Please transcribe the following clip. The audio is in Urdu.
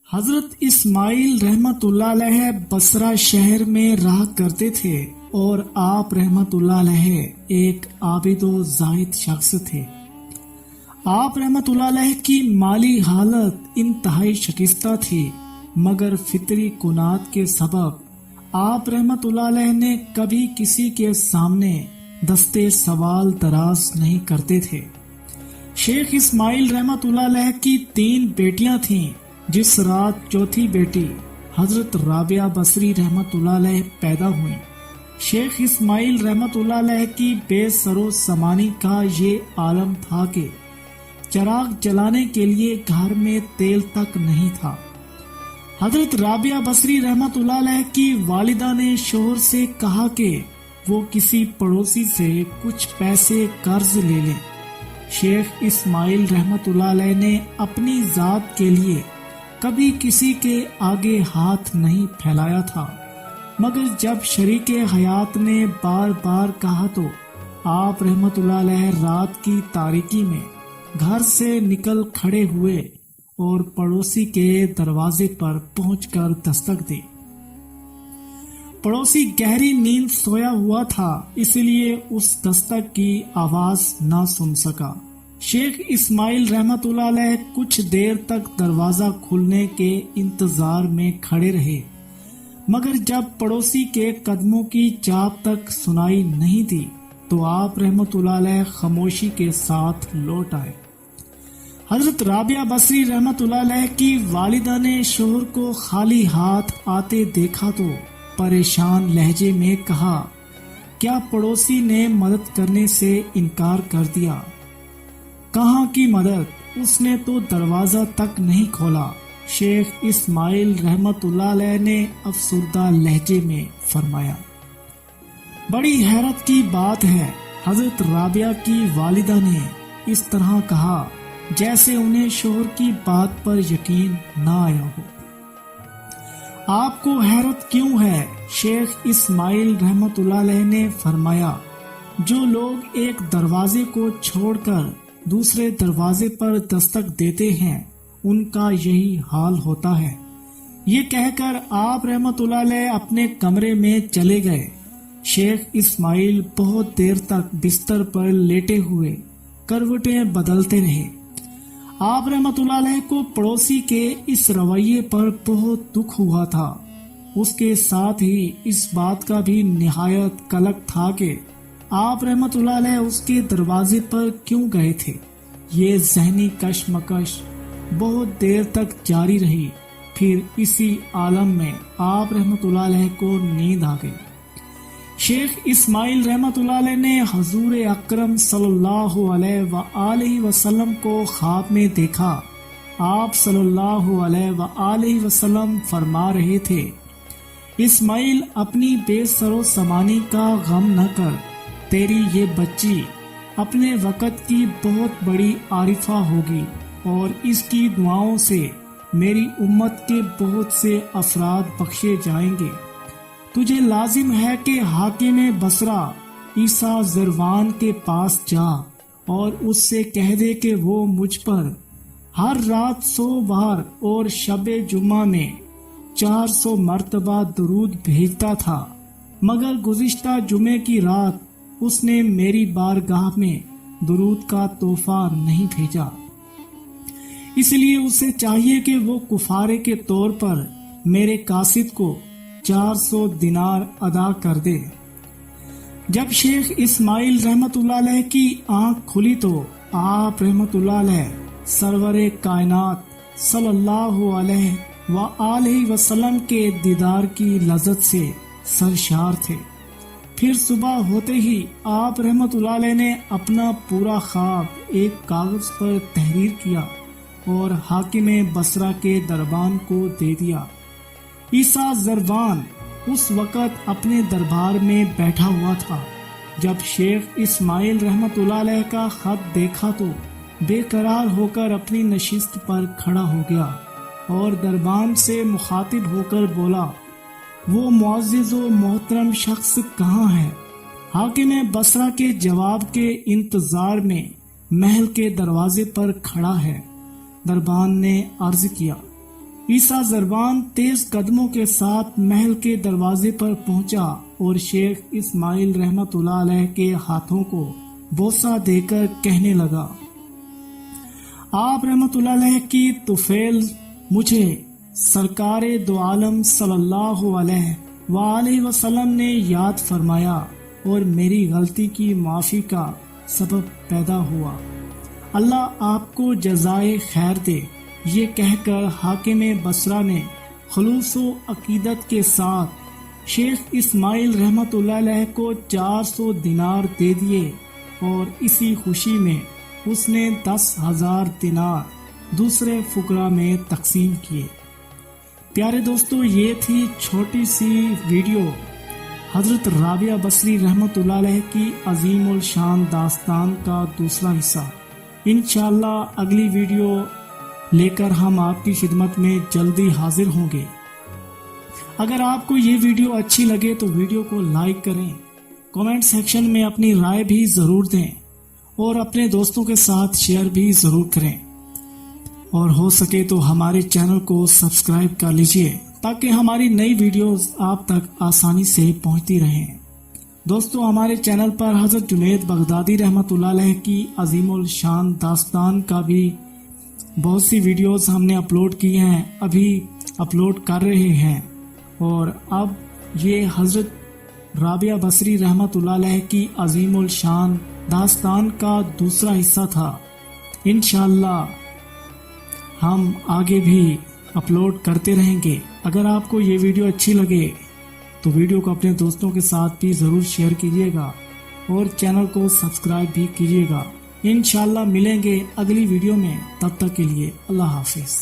حضرت اسماعیل رحمت اللہ علیہ بصرہ شہر میں رہا کرتے تھے اور آپ رحمت اللہ علیہ ایک عابد و زاہد شخص تھے۔ آپ رحمت اللہ علیہ کی مالی حالت انتہائی شکستہ تھی، مگر فطری کنات کے سبب آپ رحمت اللہ علیہ نے کبھی کسی کے سامنے دستے سوال دراز نہیں کرتے تھے۔ شیخ اسماعیل رحمت اللہ علیہ کی 3 بیٹیاں تھیں، جس رات چوتھی بیٹی حضرت رابعہ بصری رحمت اللہ علیہ پیدا ہوئیں۔ شیخ اسماعیل رحمت اللہ علیہ کی بے سر و سامانی کا یہ عالم تھا کہ چراغ جلانے کے لیے گھر میں تیل تک نہیں تھا۔ حضرت رابعہ بصری رحمت اللہ علیہ کی والدہ نے شوہر سے کہا کہ وہ کسی پڑوسی سے کچھ پیسے قرض لے لیں۔ شیخ اسماعیل رحمت اللہ علیہ نے اپنی ذات کے لیے کبھی کسی کے آگے ہاتھ نہیں پھیلایا تھا، مگر جب شریک حیات نے بار بار کہا تو آپ رحمت اللہ علیہ رات کی تاریکی میں گھر سے نکل کھڑے ہوئے اور پڑوسی کے دروازے پر پہنچ کر دستک دی۔ پڑوسی گہری نیند سویا ہوا تھا، اس لیے اس دستک کی آواز نہ سن سکا۔ شیخ اسماعیل رحمت اللہ علیہ کچھ دیر تک دروازہ کھلنے کے انتظار میں کھڑے رہے، مگر جب پڑوسی کے قدموں کی چاپ تک سنائی نہیں دی تو آپ رحمت اللہ علیہ خاموشی کے ساتھ لوٹ آئے۔ حضرت رابعہ بصری رحمت اللہ علیہ کی والدہ نے شوہر کو خالی ہاتھ آتے دیکھا تو پریشان لہجے میں کہا، کیا پڑوسی نے مدد کرنے سے انکار کر دیا؟ کہاں کی مدد، اس نے تو دروازہ تک نہیں کھولا۔ شیخ اسماعیل رحمت اللہ علیہ نے افسردہ لہجے میں فرمایا۔ بڑی حیرت کی بات ہے، حضرت رابعہ کی والدہ نے اس طرح کہا جیسے انہیں شوہر کی بات پر یقین نہ آیا ہو۔ آپ کو حیرت کیوں ہے؟ شیخ اسماعیل رحمت اللہ علیہ نے فرمایا، جو لوگ ایک دروازے کو چھوڑ کر دوسرے دروازے پر دستک دیتے ہیں ان کا یہی حال ہوتا ہے۔ یہ کہہ کر آپ رحمت اللہ علیہ اپنے کمرے میں چلے گئے۔ شیخ اسماعیل بہت دیر تک بستر پر لیٹے ہوئے کروٹیں بدلتے رہے۔ آپ رحمت اللہ علیہ کو پڑوسی کے اس رویے پر بہت دکھ ہوا تھا۔ اس کے ساتھ ہی اس بات کا بھی نہایت قلق تھا کہ آپ رحمت اللہ علیہ اس کے دروازے پر کیوں گئے تھے۔ یہ ذہنی کشمکش بہت دیر تک جاری رہی، پھر اسی عالم میں آپ رحمت اللہ علیہ کو نیند آ گئی۔ شیخ اسماعیل رحمت اللہ علیہ نے حضور اکرم صلی اللہ علیہ وآلہ وسلم کو خواب میں دیکھا۔ آپ صلی اللہ علیہ وآلہ وسلم فرما رہے تھے، اسماعیل اپنی بے سر و سامانی کا غم نہ کر، تیری یہ بچی اپنے وقت کی بہت بڑی عارفہ ہوگی اور اس کی دعاؤں سے میری امت کے بہت سے افراد بخشے جائیں گے۔ تجھے لازم ہے کہ حاکم بصرہ عیسیٰ زروان کے پاس جا اور اس سے کہہ دے کہ وہ مجھ پر ہر رات 100 بار اور شب جمعہ میں 400 مرتبہ درود بھیجتا تھا، مگر گزشتہ جمعے کی رات اس نے میری بارگاہ میں درود کا تحفہ نہیں بھیجا، اس لیے اسے چاہیے کہ وہ کفارے کے طور پر میرے قاصد کو 400 دینار ادا کر دے۔ جب شیخ اسماعیل رحمت اللہ علیہ کی آنکھ کھلی تو آپ رحمت اللہ علیہ سرور کائنات صلی اللہ علیہ وآلہ وسلم کے دیدار کی لذت سے سرشار تھے۔ پھر صبح ہوتے ہی آپ رحمت اللہ علیہ نے اپنا پورا خواب ایک کاغذ پر تحریر کیا اور حاکم بصرہ کے دربان کو دے دیا۔ عیسیٰ زروان اس وقت اپنے دربار میں بیٹھا ہوا تھا۔ جب شیخ اسماعیل رحمت اللہ علیہ کا خط دیکھا تو بے قرار ہو کر اپنی نشست پر کھڑا ہو گیا اور دربان سے مخاطب ہو کر بولا، وہ معزز و محترم شخص کہاں ہے؟ حاکم بصرہ کے جواب کے انتظار میں محل کے دروازے پر کھڑا ہے۔ دربان نے عرض کیا، عیسیٰ زربان تیز قدموں کے ساتھ محل کے دروازے پر پہنچا اور شیخ اسماعیل رحمت اللہ علیہ کے ہاتھوں کو بوسہ دے کر کہنے لگا، آپ رحمت اللہ علیہ کی طفیل مجھے سرکار دو عالم صلی اللہ علیہ وآلہ وسلم نے یاد فرمایا اور میری غلطی کی معافی کا سبب پیدا ہوا، اللہ آپ کو جزائے خیر دے۔ یہ کہہ کر حاکم بصرہ نے خلوص و عقیدت کے ساتھ شیخ اسماعیل رحمت اللہ علیہ کو 400 دینار دے دیے اور اسی خوشی میں اس نے 10,000 دینار دوسرے فقراء میں تقسیم کیے۔ پیارے دوستو، یہ تھی چھوٹی سی ویڈیو حضرت رابعہ بصری رحمت اللہ علیہ کی عظیم الشان داستان کا دوسرا حصہ۔ انشاءاللہ اگلی ویڈیو لے کر ہم آپ کی خدمت میں جلدی حاضر ہوں گے۔ اگر آپ کو یہ ویڈیو اچھی لگے تو ویڈیو کو لائک کریں، کمنٹ سیکشن میں اپنی رائے بھی ضرور دیں اور اپنے دوستوں کے ساتھ شیئر بھی ضرور کریں، اور ہو سکے تو ہمارے چینل کو سبسکرائب کر لیجئے تاکہ ہماری نئی ویڈیوز آپ تک آسانی سے پہنچتی رہیں۔ دوستو، ہمارے چینل پر حضرت جنید بغدادی رحمت اللہ علیہ کی عظیم الشان داستان کا بھی بہت سی ویڈیوز ہم نے اپلوڈ کی ہیں، ابھی اپلوڈ کر رہے ہیں، اور اب یہ حضرت رابعہ بصری رحمت اللہ علیہ کی عظیم الشان داستان کا دوسرا حصہ تھا۔ انشاءاللہ ہم آگے بھی اپلوڈ کرتے رہیں گے۔ اگر آپ کو یہ ویڈیو اچھی لگے تو ویڈیو کو اپنے دوستوں کے ساتھ بھی ضرور شیئر کیجیے گا اور چینل کو سبسکرائب بھی کیجیے گا۔ انشاءاللہ ملیں گے اگلی ویڈیو میں، تب تک کے لیے اللہ حافظ۔